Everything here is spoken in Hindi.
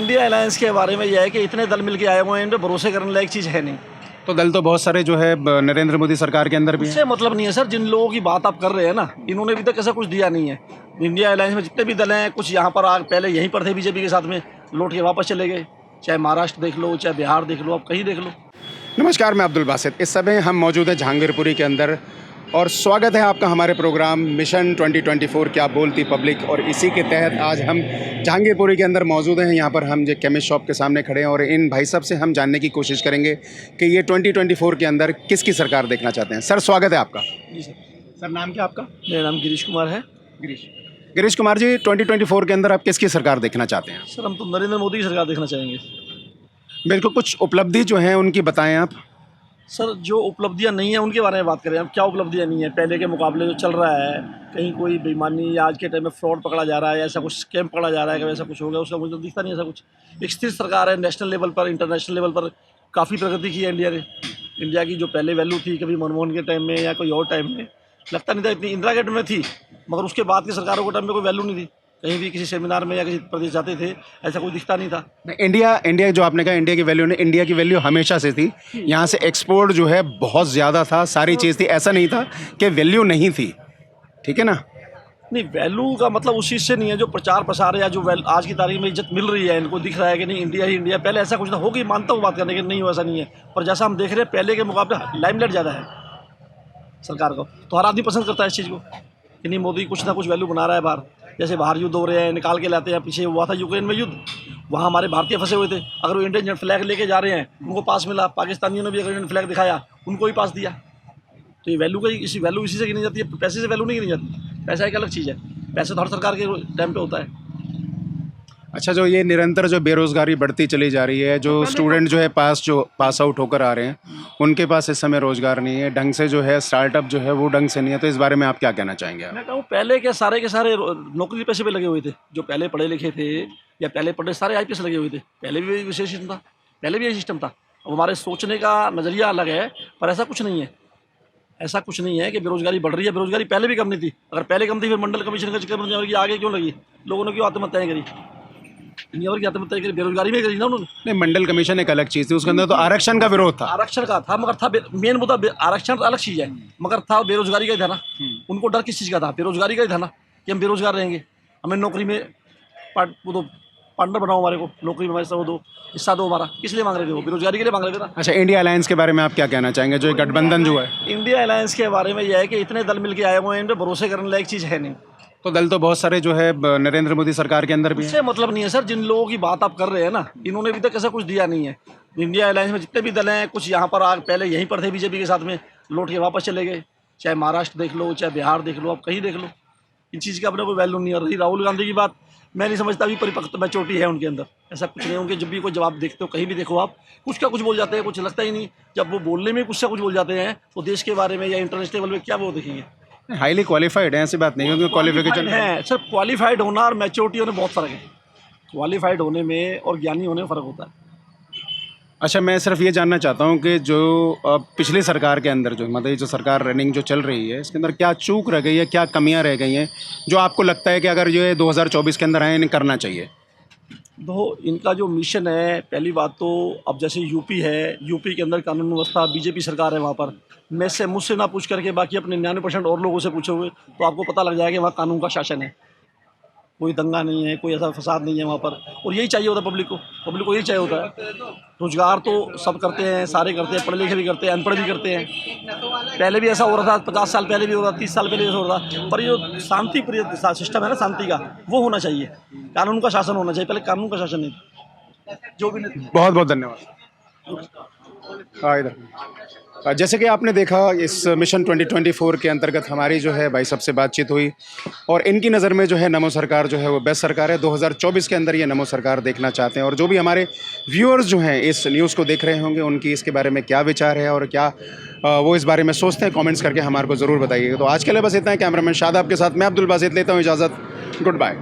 इंडिया अलायंस के बारे में यह है कि इतने दल मिल के आए हुए हैं, इन पे भरोसे करने लायक चीज़ है नहीं। तो दल तो बहुत सारे जो है नरेंद्र मोदी सरकार के अंदर भी हैं। इससे मतलब नहीं है सर, जिन लोगों की बात आप कर रहे हैं ना, इन्होंने अभी तक ऐसा कुछ दिया नहीं है। इंडिया अलायंस में जितने भी दल हैं, कुछ यहाँ पर पहले यहीं पर थे बीजेपी के साथ में, लौट के वापस चले गए। चाहे महाराष्ट्र देख लो, चाहे बिहार देख लो, आप कहीं देख लो। नमस्कार, मैं अब्दुल बासित। इस समय हम मौजूद हैं जहांगीरपुरी के अंदर और स्वागत है आपका हमारे प्रोग्राम मिशन 2024 क्या बोलती पब्लिक। और इसी के तहत आज हम जहांगीरपुरी के अंदर मौजूद हैं। यहाँ पर हम जो केमिस्ट शॉप के सामने खड़े हैं और इन भाई साहब से हम जानने की कोशिश करेंगे कि ये 2024 के अंदर किसकी सरकार देखना चाहते हैं। सर, स्वागत है आपका। जी सर। सर, नाम क्या आपका? मेरा नाम गिरीश कुमार है। गिरीश कुमार जी, 2024 के अंदर आप किसकी सरकार देखना चाहते हैं? सर, हम तो नरेंद्र मोदी की सरकार देखना चाहेंगे। मेरे को कुछ उपलब्धि जो हैं उनकी बताएं आप। सर, जो उपलब्धियां नहीं है उनके बारे में बात करें। अब क्या उपलब्धियां नहीं है? पहले के मुकाबले जो चल रहा है, कहीं कोई बेईमानी या आज के टाइम में फ्रॉड पकड़ा जा रहा है, ऐसा कुछ स्कैम पकड़ा जा रहा है, कि ऐसा कुछ हो गया, उसका मुझे तो दिखता नहीं ऐसा कुछ। एक स्थिर सरकार है, नेशनल लेवल पर, इंटरनेशनल लेवल पर काफ़ी प्रगति की है इंडिया ने। इंडिया की जो पहले वैल्यू थी, कभी मनमोहन के टाइम में या कोई और टाइम में, लगता नहीं था इतनी। इंदिरा के टाइम में थी, मगर उसके बाद की सरकारों के टाइम में कोई वैल्यू नहीं थी। कहीं भी किसी सेमिनार में या किसी प्रदेश जाते थे, ऐसा कोई दिखता नहीं था। इंडिया जो आपने कहा, इंडिया की वैल्यू ने, इंडिया की वैल्यू हमेशा से थी। यहाँ से एक्सपोर्ट जो है बहुत ज़्यादा था, सारी चीज़ थी, ऐसा नहीं था कि वैल्यू नहीं थी। ठीक है ना? नहीं, वैल्यू का मतलब उस चीज़ से नहीं है जो प्रचार प्रसार है या जो आज की तारीख में इज्जत मिल रही है, इनको दिख रहा है कि नहीं इंडिया ही इंडिया। पहले ऐसा कुछ ना होगी, मानता हूँ बात करने के, नहीं हो ऐसा नहीं है। पर जैसा हम देख रहे हैं, पहले के मुकाबले लाइमलाइट ज़्यादा है सरकार को, तो हर आदमी पसंद करता है इस चीज़ को कि नहीं मोदी कुछ ना कुछ वैल्यू बना रहा है बाहर। जैसे बाहर युद्ध हो रहे हैं, निकाल के लाते हैं। पीछे हुआ था यूक्रेन में युद्ध, वहाँ हमारे भारतीय फंसे हुए थे। अगर वो इंडियन फ्लैग लेके जा रहे हैं, उनको पास मिला। पाकिस्तानियों ने भी अगर इंडियन फ्लैग दिखाया, उनको भी पास दिया। तो ये वैल्यू का वैल्यू इसी से गिनी जाती है, पैसे से वैल्यू नहीं गिनी जाती। पैसा एक अलग चीज़ है, पैसा तो हर सरकार के टाइम पे होता है। अच्छा, जो ये निरंतर जो बेरोज़गारी बढ़ती चली जा रही है, जो स्टूडेंट जो है पास आउट होकर आ रहे हैं, उनके पास इस समय रोज़गार नहीं है, ढंग से जो है स्टार्टअप जो है वो ढंग से नहीं है, तो इस बारे में आप क्या कहना चाहेंगे आप? मैं कहूँ पहले के सारे नौकरी पैसे पे लगे हुए थे। जो पहले पढ़े लिखे थे या पहले पढ़े, सारे आईपीएस लगे हुए थे। पहले भी विशेष सिस्टम था, पहले भी यही सिस्टम था। अब हमारे सोचने का नज़रिया अलग है, पर ऐसा कुछ नहीं है। ऐसा कुछ नहीं है कि बेरोजगारी बढ़ रही है। बेरोजगारी पहले भी कम नहीं थी। अगर पहले कम थी, फिर मंडल कमीशन का चक्कर में आगे क्यों लगी? लोगों ने क्यों आत्महत्याएं करी? दुनिया भर की आत्महत्या करी, बेरोजगारी में करी ना उन्होंने। नहीं, मंडल कमीशन एक अलग चीज़ थी, उसके अंदर तो आरक्षण का विरोध था। आरक्षण का था, मगर था मेन मुद्दा आरक्षण तो अलग चीज़ है, मगर था बेरोजगारी का ही था ना। उनको डर किस चीज़ का था? बेरोजगारी का ही था ना, कि हम बेरोजगार रहेंगे, हमें नौकरी में पार्टनर बनाओ, हमारे को नौकरी में हमारे दो, हिस्सा दो हमारा। किस लिए मांग रहे थे? वो बेरोजगारी के लिए मांग रहे थे ना। अच्छा, इंडिया अलायंस के बारे में आप क्या कहना चाहेंगे, जो गठबंधन जो है? इंडिया अलायंस के बारे में यह है कि इतने दल मिल के आए हुए हैं, इन पर भरोसे करने लायक चीज़ है नहीं। तो दल तो बहुत सारे जो है नरेंद्र मोदी सरकार के अंदर भी हैं। इससे मतलब नहीं है सर, जिन लोगों की बात आप कर रहे हैं ना, इन्होंने अभी तक ऐसा कुछ दिया नहीं है। इंडिया अलायंस में जितने भी दल हैं, कुछ यहाँ पर पहले यहीं पर थे बीजेपी के साथ में, लौट के वापस चले गए। चाहे महाराष्ट्र देख लो, चाहे बिहार देख लो, आप कहीं देख लो, इन चीज़ की अपने कोई वैल्यू नहीं है। रही राहुल गांधी की बात, मैं नहीं समझता अभी परिपक्वता मैच्योरिटी है उनके अंदर। ऐसा कुछ नहीं है उनके। जब भी कोई जवाब देखते हो, कहीं भी देखो आप, कुछ का कुछ बोल जाते हैं, कुछ लगता ही नहीं। जब वो बोलने में कुछ से कुछ बोल जाते हैं, तो देश के बारे में या इंटरनेशनल लेवल में क्या वो देखेंगे? हाईली क्वालिफाइड है, ऐसी बात नहीं है, उनकी क्वालिफिकेशन है सर। क्वालिफाइड होना और मैच्योरिटी होने में बहुत फ़र्क है। क्वालिफाइड होने में और ज्ञानी होने में फ़र्क होता है। अच्छा, मैं सिर्फ ये जानना चाहता हूँ कि जो पिछली सरकार के अंदर जो मतलब जो सरकार रनिंग जो चल रही है, इसके अंदर क्या चूक रह गई है, क्या कमियां रह गई हैं, जो आपको लगता है कि अगर ये 2024 के अंदर आए, इन्हें करना चाहिए? तो इनका जो मिशन है, पहली बात तो अब जैसे यूपी है, यूपी के अंदर कानून व्यवस्था, बीजेपी सरकार है वहाँ पर। मुझसे ना पूछ करके बाकी अपने 99% और लोगों से पूछोगे तो आपको पता लग जाएगा कि वहाँ कानून का शासन है। कोई दंगा नहीं है, कोई ऐसा फसाद नहीं है वहाँ पर। और यही चाहिए होता है पब्लिक को यही चाहिए होता है। रोजगार तो सब करते हैं, सारे करते हैं, पढ़े लिखे भी करते हैं, अनपढ़ भी करते हैं। पहले भी ऐसा हो रहा था, 50 साल पहले भी हो रहा था, 30 साल पहले ऐसा हो रहा था। पर ये शांति प्रिय सिस्टम है ना, शांति का, वो होना चाहिए। कानून का शासन होना चाहिए, पहले कानून का शासन नहीं। जो भी बहुत बहुत धन्यवाद। हाँ, इधर। जैसे कि आपने देखा, इस मिशन 2024 के अंतर्गत हमारी जो है भाई सबसे बातचीत हुई और इनकी नज़र में जो है नमो सरकार जो है वो बेस्ट सरकार है। 2024 के अंदर ये नमो सरकार देखना चाहते हैं। और जो भी हमारे व्यूअर्स जो हैं इस न्यूज़ को देख रहे होंगे, उनकी इसके बारे में क्या विचार है और क्या वो इस बारे में सोचते हैं, कमेंट्स करके हमारे को ज़रूर बताइएगा। तो आज के लिए बस इतना है। कैमरामैन शादाब के साथ मैं अब्दुल बासित लेता हूँ इजाज़त। Good bye.